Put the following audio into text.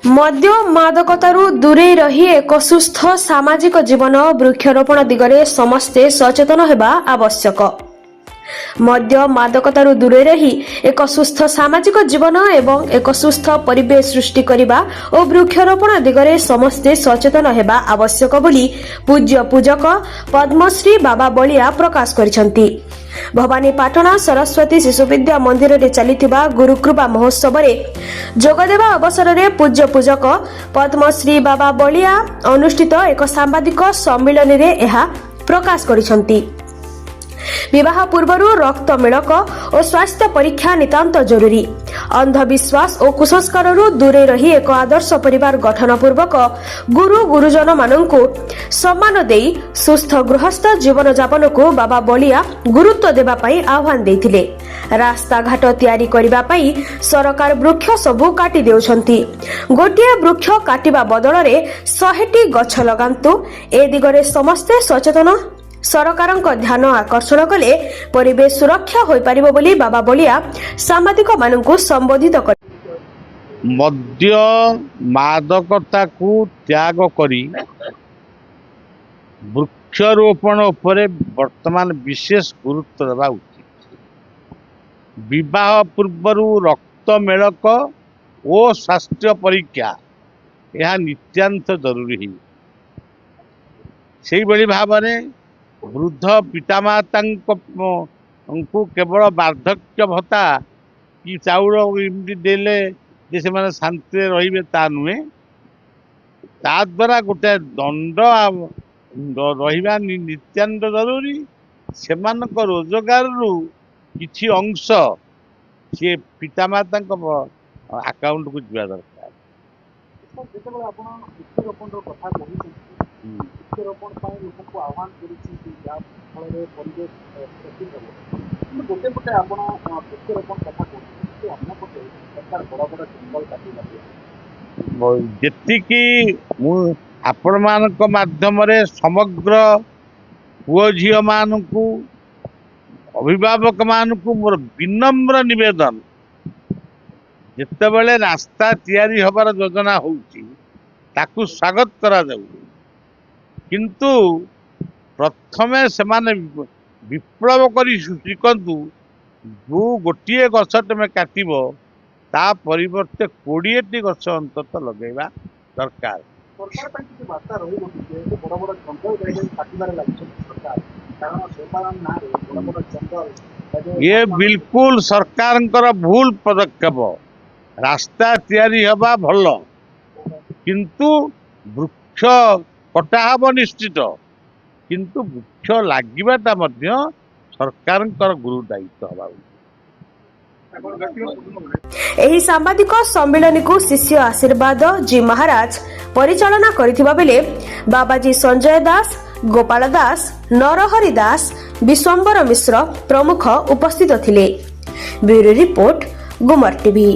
मद्य मादकतारू दूरे रही एक सुस्थ सामाजिक जीवन वृक्षरोपण दिगरे समस्ते सचेतन हेबा आवश्यक। मद्य मादकतारू दूरे रही एक सुस्थ सामाजिक जीवन एवं एक सुस्थ परिवेश सृष्टि करिबा और वृक्षरोपण दिगरे समस्ते सचेतन हेबा आवश्यक बोली पूज्य पूजक पद्मश्री बाबा बलिया प्रकाश करिसंती। भवानीपाटना सरस्वती शिशु विद्या मंदिर रे चलिथिबा गुरुकृपा महोत्सव रे जोगदेवा अवसर रे पूज्य पूजक पद्मश्री बाबा बलिया अनुष्ठित एक सांबादिक सम्मेलन रे एहा प्रकाश करिसंती। विवाह पूर्वरु रक्त मिलक और स्वास्थ्य परीक्षा नितांत जरूरी। अंधविश्वास और कुसंस्कारु दूरे रही एक आदर्श परिवार गठन पूर्वक गुरु गुरुजन माननकु सम्मान देई सुस्थ गृहस्थ जीवन जापन को बाबा बलिया गुरुत्व देबा पई आह्वान देथिले। रास्ता घाट तैयारी करिबा पई सरकार वृक्ष सबु काटी देउछंती। गोटिए वृक्ष काटिबा बदल रे 100टी गछ लगांतु। ए दिगरे समस्ते सचेतन सरकार ध्यान आकर्षण कले परिवेश सुरक्षा होई परिबो बोली बाबा बलिया सांबादिक माननकु संबोधित कर। मद्य मादकता को त्याग करी वृक्षरोपण उपरे वर्तमान विशेष गुरुत्व देवा उचित। विवाह पूर्व रक्त मेलक और स्वास्थ्य परीक्षा यह नित्यांत जरूरी है। से भाव में वृद्ध पितामाता को केवल वार्धक्य भत्ता कि चाउल एमती देले जे से माने शांति रहिबे ता नुहे। ता द्वारा गोटे दंड रहिबा नित्यांत जरूरी। सेमानक रोजगार रु किछि अंश से पितामाता अकाउंट को जीवा दरकार। वृक्षरोपण लोक को आह्वान गोटे पटे आप वृक्षरोपण कथा अन्य पटे सरकार बड़ बड़ जंगल काटी जी आपण मानक माध्यम समग्र पुओ झील मान को अभिभावक मान को मोर विनम्र निवेदन जिते बड़े रास्ता तैयारी हबार योजना होउची ताकू स्वागत करा जाऊ। किंतु प्रथमे सेमाने विप्लव करी शिखंतु जो गोटे गछ तुम काटब ता परिवर्ते 20टी गछ अंतत लगेगा दरकार। ये बिल्कुल सरकार भूल पदक्षेप। रास्ता तैयारी हवा भल किंतु वृक्ष कटा हब निश्चित किंतु वृक्ष लागिबाटा मध्य सरकार गुरु दायित्व हवा। एही सांबादिक सम्मेलन को शिष्य आशीर्वाद जी महाराज परिचालना करिथिबा बेले बाबाजी संजय दास, गोपाल दास, नरहरि दास, विश्वम्बर मिश्र प्रमुख उपस्थित थिले। ब्यूरो रिपोर्ट गुमर टीवी।